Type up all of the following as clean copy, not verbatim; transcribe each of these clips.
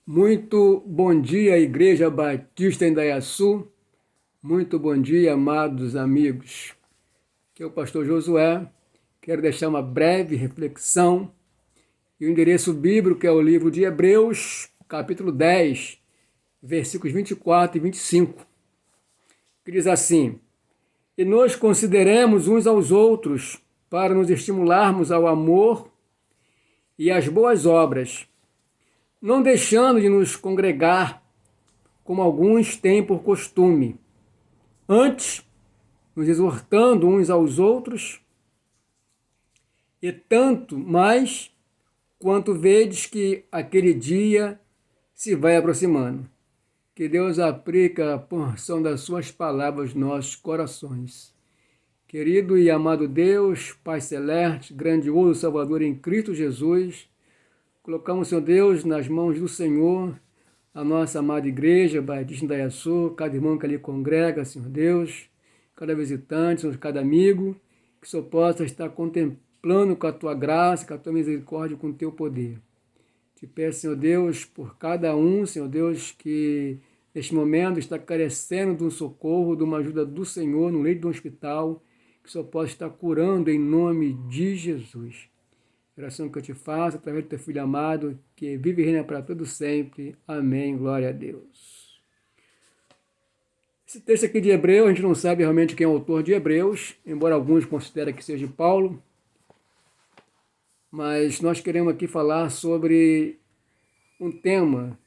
Muito bom dia, Igreja Batista em Indaiaçu. Muito bom dia, amados amigos. Aqui é o pastor Josué. Quero deixar uma breve reflexão. E o endereço bíblico é o livro de Hebreus, capítulo 10, versículos 24 e 25, que diz assim: E nós consideremos uns aos outros para nos estimularmos ao amor e às boas obras, não deixando de nos congregar, como alguns têm por costume, antes nos exortando uns aos outros, e tanto mais quanto vedes que aquele dia se vai aproximando. Que Deus aplique a porção das suas palavras nos nossos corações. Querido e amado Deus, Pai Celeste, grandioso Salvador em Cristo Jesus, colocamos, Senhor Deus, nas mãos do Senhor a nossa amada igreja, Batista em Indaiaçu, cada irmão que ali congrega, Senhor Deus, cada visitante, Senhor, cada amigo, que só possa estar contemplando com a tua graça, com a tua misericórdia, com o teu poder. Te peço, Senhor Deus, por cada um, Senhor Deus, que neste momento está carecendo de um socorro, de uma ajuda do Senhor no leito do hospital, que só possa estar curando em nome de Jesus. Oração que eu te faço através do teu Filho amado, que vive e reina para todo sempre. Amém. Glória a Deus. Esse texto aqui de Hebreus, a gente não sabe realmente quem é o autor de Hebreus, embora alguns considerem que seja Paulo, mas nós queremos aqui falar sobre um tema: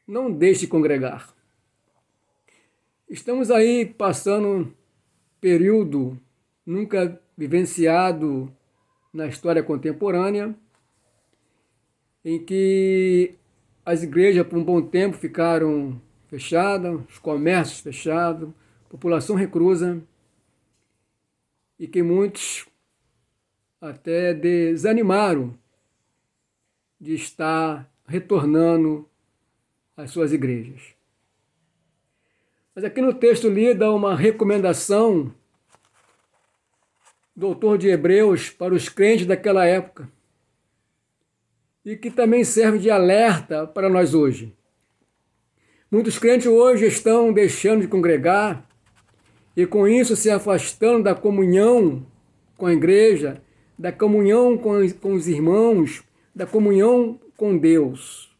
não deixe de congregar. Estamos aí passando um período nunca vivenciado na história contemporânea, em que as igrejas por um bom tempo ficaram fechadas, os comércios fechados, a população reclusa, e que muitos até desanimaram de estar retornando às suas igrejas. Mas aqui no texto lido dá uma recomendação do autor de Hebreus para os crentes daquela época, e que também serve de alerta para nós hoje. Muitos crentes hoje estão deixando de congregar e com isso se afastando da comunhão com a igreja, da comunhão com os irmãos, da comunhão com Deus.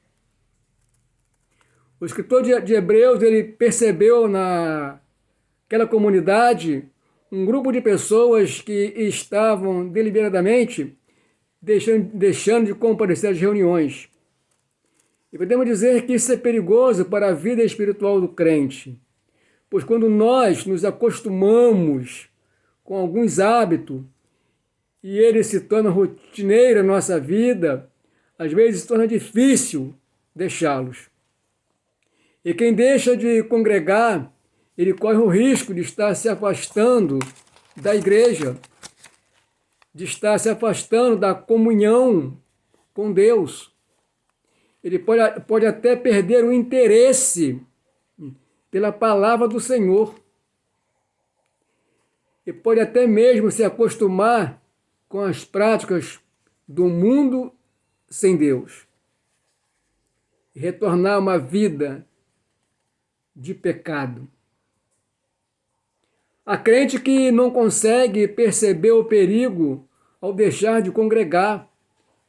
O escritor de Hebreus, ele percebeu naquela comunidade um grupo de pessoas que estavam deliberadamente deixando de comparecer às reuniões. E podemos dizer que isso é perigoso para a vida espiritual do crente, pois quando nós nos acostumamos com alguns hábitos e ele se torna rotineiro na nossa vida, às vezes se torna difícil deixá-los. E quem deixa de congregar, ele corre o risco de estar se afastando da igreja, de estar se afastando da comunhão com Deus. Ele pode até perder o interesse pela palavra do Senhor. E pode até mesmo se acostumar com as práticas do mundo sem Deus. E retornar a uma vida de pecado. Há crente que não consegue perceber o perigo ao deixar de congregar,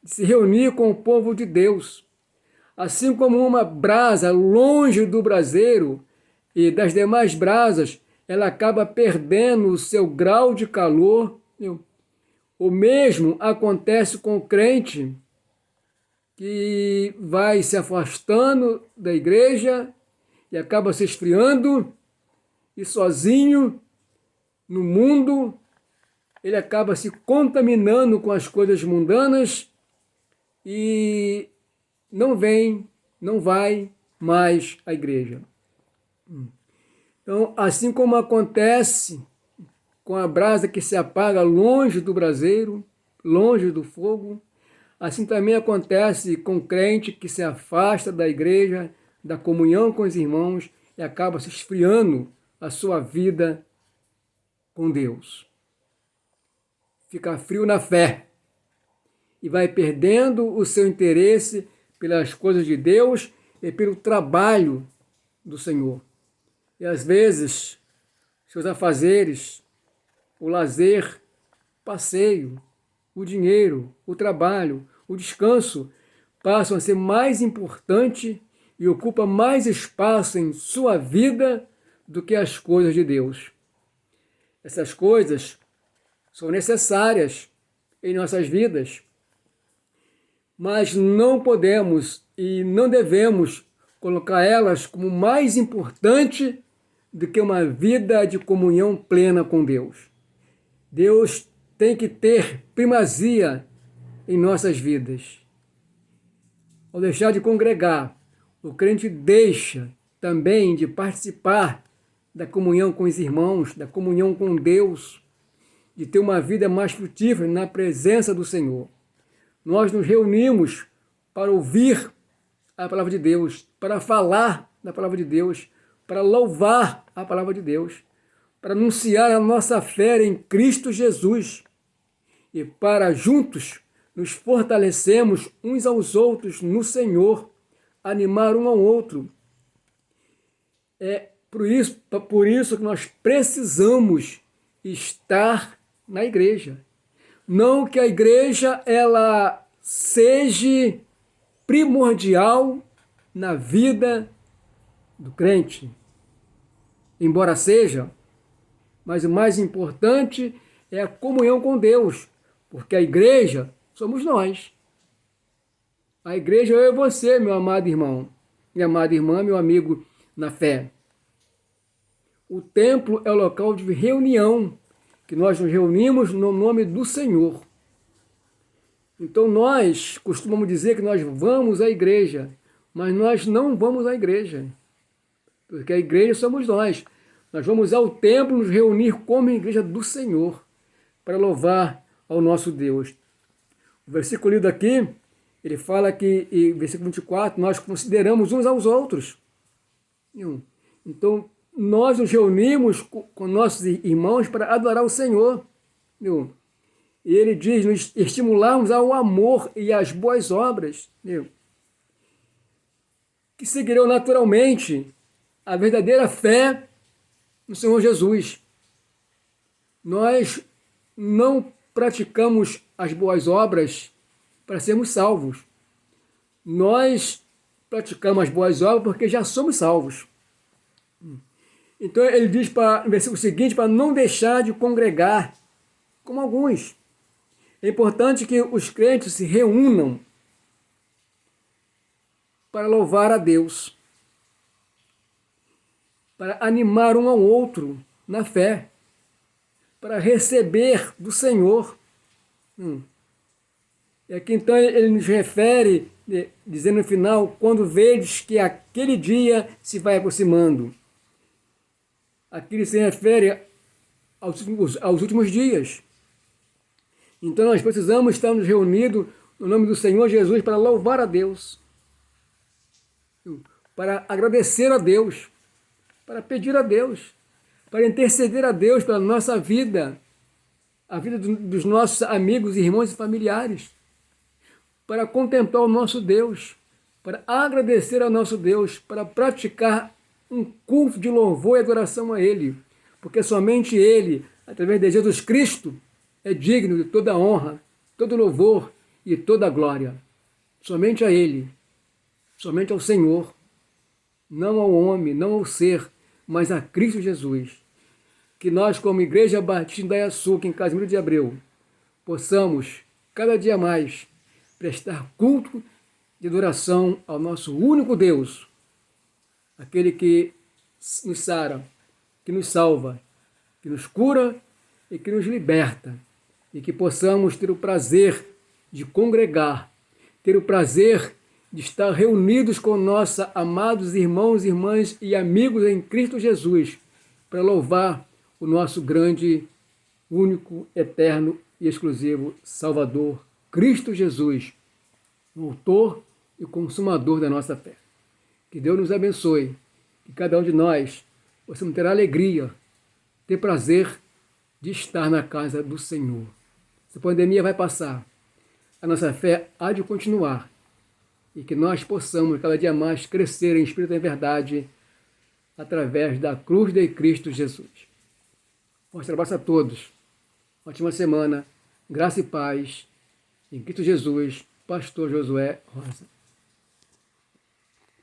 de se reunir com o povo de Deus. Assim como uma brasa longe do braseiro e das demais brasas, ela acaba perdendo o seu grau de calor. O mesmo acontece com o crente que vai se afastando da igreja e acaba se esfriando e sozinho no mundo, ele acaba se contaminando com as coisas mundanas e não vai mais à igreja. Então, assim como acontece com a brasa que se apaga longe do braseiro, longe do fogo, assim também acontece com o crente que se afasta da igreja, da comunhão com os irmãos e acaba se esfriando a sua vida com Deus. Fica frio na fé e vai perdendo o seu interesse pelas coisas de Deus e pelo trabalho do Senhor. E às vezes, seus afazeres, o lazer, o passeio, o dinheiro, o trabalho, o descanso passam a ser mais importante e ocupam mais espaço em sua vida do que as coisas de Deus. Essas coisas são necessárias em nossas vidas, mas não podemos e não devemos colocar elas como mais importante do que uma vida de comunhão plena com Deus. Deus tem que ter primazia em nossas vidas. Ao deixar de congregar, o crente deixa também de participar da comunhão com os irmãos, da comunhão com Deus, de ter uma vida mais frutífera na presença do Senhor. Nós nos reunimos para ouvir a palavra de Deus, para falar da palavra de Deus, para louvar a palavra de Deus, para anunciar a nossa fé em Cristo Jesus e para juntos nos fortalecemos uns aos outros no Senhor, animar um ao outro. É por isso que nós precisamos estar na igreja. Não que a igreja ela seja primordial na vida do crente, embora seja, mas o mais importante é a comunhão com Deus, porque a igreja somos nós. A igreja é eu e você, meu amado irmão, minha amada irmã, meu amigo na fé. O templo é o local de reunião, que nós nos reunimos no nome do Senhor. Então nós costumamos dizer que nós vamos à igreja, mas nós não vamos à igreja, porque a igreja somos nós. Nós vamos ao templo nos reunir como igreja do Senhor, para louvar ao nosso Deus. O versículo lido aqui, ele fala que, em versículo 24, nós consideramos uns aos outros. Então, nós nos reunimos com nossos irmãos para adorar o Senhor. E ele diz, nos estimularmos ao amor e às boas obras, que seguirão naturalmente a verdadeira fé no Senhor Jesus. Nós não praticamos as boas obras para sermos salvos. Nós praticamos as boas obras porque já somos salvos. Então ele diz no versículo seguinte, para não deixar de congregar, como alguns. É importante que os crentes se reúnam para louvar a Deus, para animar um ao outro na fé, para receber do Senhor. E aqui então ele nos refere, dizendo no final, quando vedes que aquele dia se vai aproximando. Aqui ele se refere aos últimos dias. Então nós precisamos estar nos reunidos no nome do Senhor Jesus para louvar a Deus, para agradecer a Deus, para pedir a Deus, para interceder a Deus pela nossa vida, a vida dos nossos amigos, irmãos e familiares, para contemplar o nosso Deus, para agradecer ao nosso Deus, para praticar um culto de louvor e adoração a Ele, porque somente Ele, através de Jesus Cristo, é digno de toda honra, todo louvor e toda glória. Somente a Ele, somente ao Senhor, não ao homem, não ao ser, mas a Cristo Jesus. Que nós, como Igreja Batista em Indaiaçu, em Casimiro de Abreu, possamos, cada dia mais, prestar culto de adoração ao nosso único Deus, aquele que nos sara, que nos salva, que nos cura e que nos liberta, e que possamos ter o prazer de congregar, ter o prazer de estar reunidos com nossos amados irmãos, irmãs e amigos em Cristo Jesus, para louvar o nosso grande, único, eterno e exclusivo Salvador, Cristo Jesus, o autor e consumador da nossa fé. Que Deus nos abençoe, que cada um de nós possamos ter alegria, ter prazer de estar na casa do Senhor. Essa pandemia vai passar, a nossa fé há de continuar, e que nós possamos cada dia mais crescer em espírito e em verdade através da cruz de Cristo Jesus. Forte abraço a todos. Ótima semana. Graça e paz. Em Cristo Jesus, Pastor Josué Rosa.